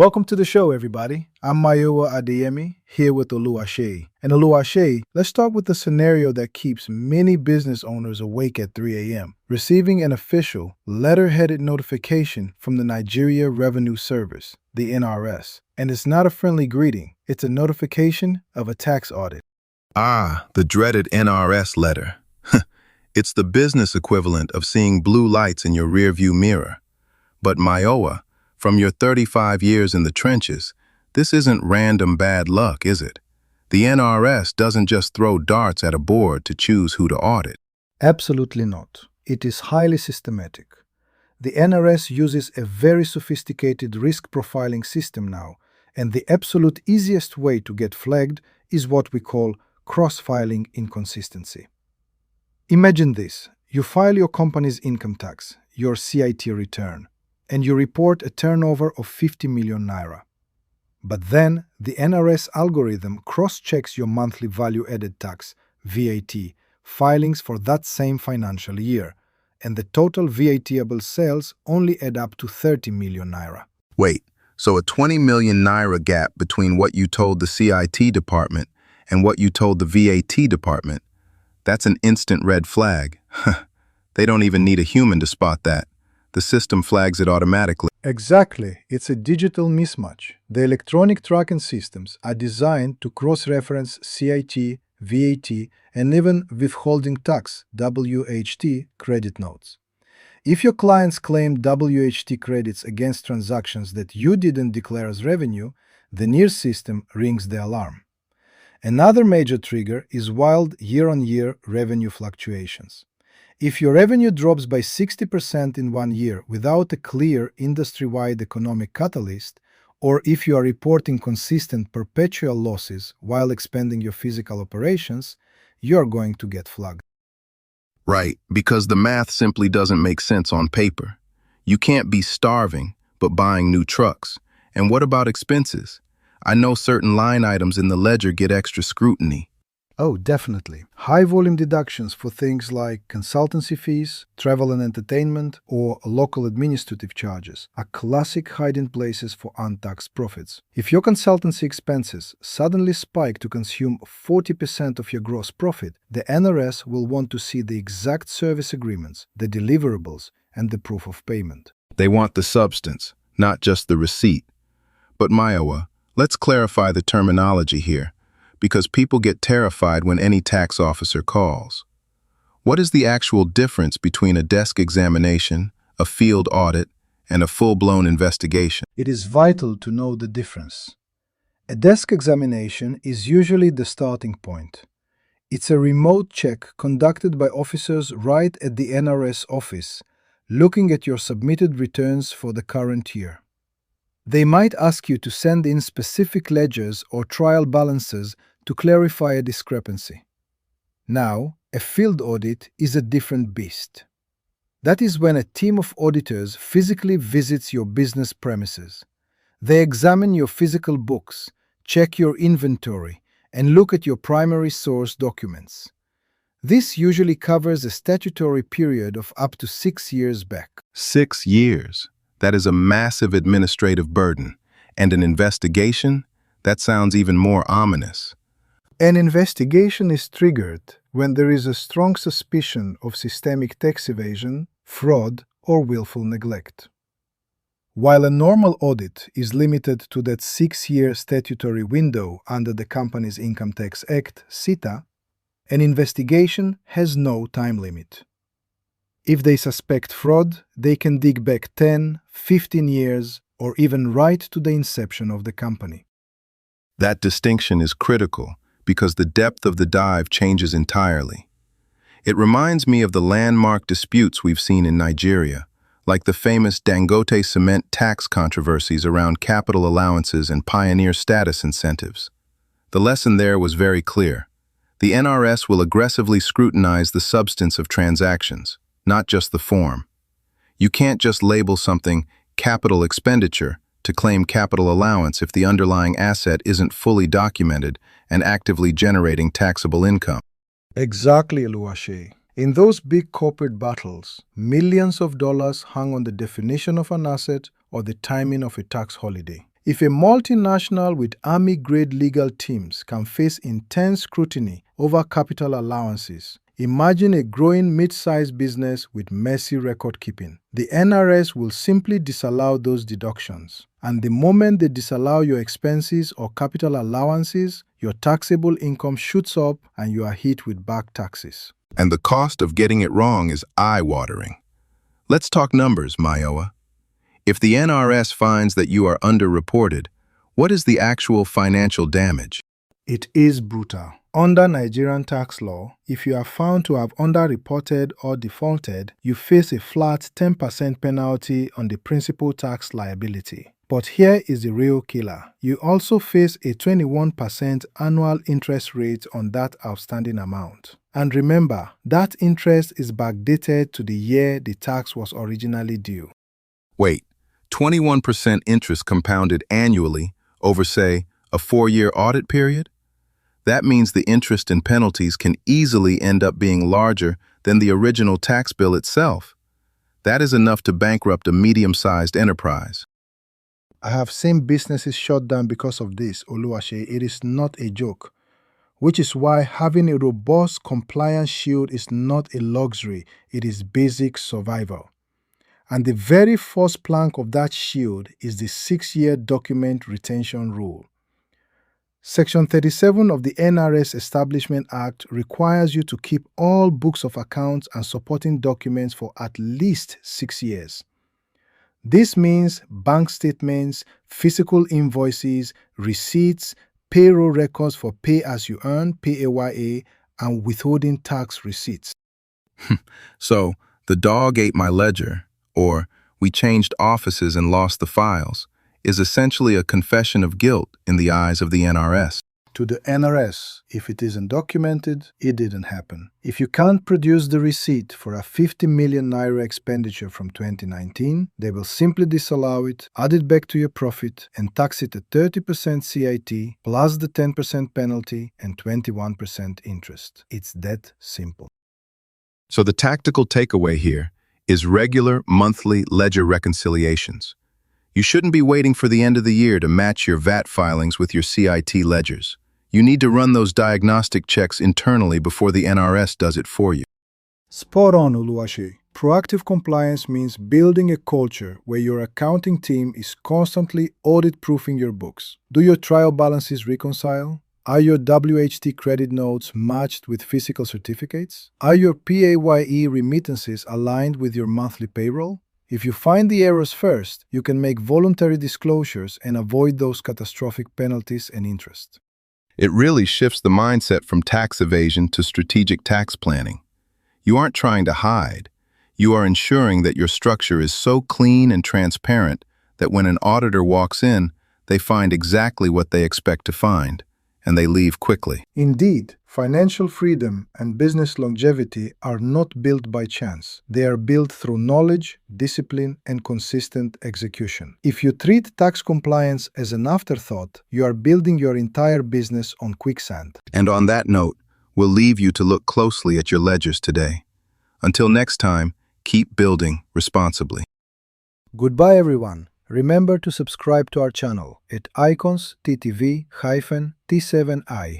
Welcome to the show, everybody. I'm Mayowa Adeyemi, here with Oluwase. And Oluwase, let's start with the scenario that keeps many business owners awake at 3 a.m., receiving an official, letter-headed notification from the Nigeria Revenue Service, the NRS. And it's not a friendly greeting, it's a notification of a tax audit. Ah, the dreaded NRS letter. It's the business equivalent of seeing blue lights in your rearview mirror. But Mayowa, from your 35 years in the trenches, this isn't random bad luck, is it? The NRS doesn't just throw darts at a board to choose who to audit. Absolutely not. It is highly systematic. The NRS uses a very sophisticated risk profiling system now, and the absolute easiest way to get flagged is what we call cross-filing inconsistency. Imagine this. You file your company's income tax, your CIT return, and you report a turnover of 50 million naira. But then the NRS algorithm cross-checks your monthly value-added tax, VAT, filings for that same financial year, and the total VAT-able sales only add up to 30 million naira. Wait, so a 20 million naira gap between what you told the CIT department and what you told the VAT department, that's an instant red flag. They don't even need a human to spot that. The system flags it automatically. Exactly. It's a digital mismatch. The electronic tracking systems are designed to cross-reference CIT, VAT, and even withholding tax, WHT, credit notes. If your clients claim WHT credits against transactions that you didn't declare as revenue, the NIRS system rings the alarm. Another major trigger is wild year-on-year revenue fluctuations. If your revenue drops by 60% in 1 year without a clear industry-wide economic catalyst, or if you are reporting consistent perpetual losses while expanding your physical operations, you are going to get flagged. Right, because the math simply doesn't make sense on paper. You can't be starving, but buying new trucks. And what about expenses? I know certain line items in the ledger get extra scrutiny. Oh, definitely. High-volume deductions for things like consultancy fees, travel and entertainment, or local administrative charges are classic hiding places for untaxed profits. If your consultancy expenses suddenly spike to consume 40% of your gross profit, the NRS will want to see the exact service agreements, the deliverables, and the proof of payment. They want the substance, not just the receipt. But Mayowa, let's clarify the terminology here, because people get terrified when any tax officer calls. What is the actual difference between a desk examination, a field audit, and a full-blown investigation? It is vital to know the difference. A desk examination is usually the starting point. It's a remote check conducted by officers right at the NRS office, looking at your submitted returns for the current year. They might ask you to send in specific ledgers or trial balances to clarify a discrepancy. Now, a field audit is a different beast. That is when a team of auditors physically visits your business premises. They examine your physical books, check your inventory, and look at your primary source documents. This usually covers a statutory period of up to 6 years back. 6 years. That is a massive administrative burden. And an investigation? That sounds even more ominous. An investigation is triggered when there is a strong suspicion of systemic tax evasion, fraud, or willful neglect. While a normal audit is limited to that 6-year statutory window under the Companies Income Tax Act, CITA, an investigation has no time limit. If they suspect fraud, they can dig back 10, 15 years, or even right to the inception of the company. That distinction is critical because the depth of the dive changes entirely. It reminds me of the landmark disputes we've seen in Nigeria, like the famous Dangote cement tax controversies around capital allowances and pioneer status incentives. The lesson there was very clear. The NRS will aggressively scrutinize the substance of transactions, not just the form. You can't just label something capital expenditure to claim capital allowance if the underlying asset isn't fully documented and actively generating taxable income. Exactly, Oluwase. In those big corporate battles, millions of dollars hung on the definition of an asset or the timing of a tax holiday. If a multinational with army-grade legal teams can face intense scrutiny over capital allowances, imagine a growing mid-sized business with messy record-keeping. The NRS will simply disallow those deductions. And the moment they disallow your expenses or capital allowances, your taxable income shoots up and you are hit with back taxes. And the cost of getting it wrong is eye-watering. Let's talk numbers, Mayowa. If the NRS finds that you are underreported, what is the actual financial damage? It is brutal. Under Nigerian tax law, if you are found to have underreported or defaulted, you face a flat 10% penalty on the principal tax liability. But here is the real killer. You also face a 21% annual interest rate on that outstanding amount. And remember, that interest is backdated to the year the tax was originally due. Wait, 21% interest compounded annually over, say, a 4-year audit period? That means the interest and penalties can easily end up being larger than the original tax bill itself. That is enough to bankrupt a medium-sized enterprise. I have seen businesses shut down because of this, Oluwase. It is not a joke. Which is why having a robust compliance shield is not a luxury, it is basic survival. And the very first plank of that shield is the 6-year document retention rule. Section 37 of the NRS Establishment Act requires you to keep all books of accounts and supporting documents for at least 6 years. This means bank statements, physical invoices, receipts, payroll records for pay-as-you-earn, PAYE, and withholding tax receipts. So, the dog ate my ledger, or we changed offices and lost the files, is essentially a confession of guilt in the eyes of the NRS. To the NRS, if it isn't documented, it didn't happen. If you can't produce the receipt for a 50 million naira expenditure from 2019, they will simply disallow it, add it back to your profit, and tax it at 30% CIT plus the 10% penalty and 21% interest. It's that simple. So the tactical takeaway here is regular monthly ledger reconciliations. You shouldn't be waiting for the end of the year to match your VAT filings with your CIT ledgers. You need to run those diagnostic checks internally before the NRS does it for you. Spot on, Oluwase. Proactive compliance means building a culture where your accounting team is constantly audit-proofing your books. Do your trial balances reconcile? Are your WHT credit notes matched with physical certificates? Are your PAYE remittances aligned with your monthly payroll? If you find the errors first, you can make voluntary disclosures and avoid those catastrophic penalties and interest. It really shifts the mindset from tax evasion to strategic tax planning. You aren't trying to hide. You are ensuring that your structure is so clean and transparent that when an auditor walks in, they find exactly what they expect to find, and they leave quickly. Indeed, financial freedom and business longevity are not built by chance. They are built through knowledge, discipline, and consistent execution. If you treat tax compliance as an afterthought, you are building your entire business on quicksand. And on that note, we'll leave you to look closely at your ledgers today. Until next time, keep building responsibly. Goodbye, everyone. Remember to subscribe to our channel at icons ttv-t7i.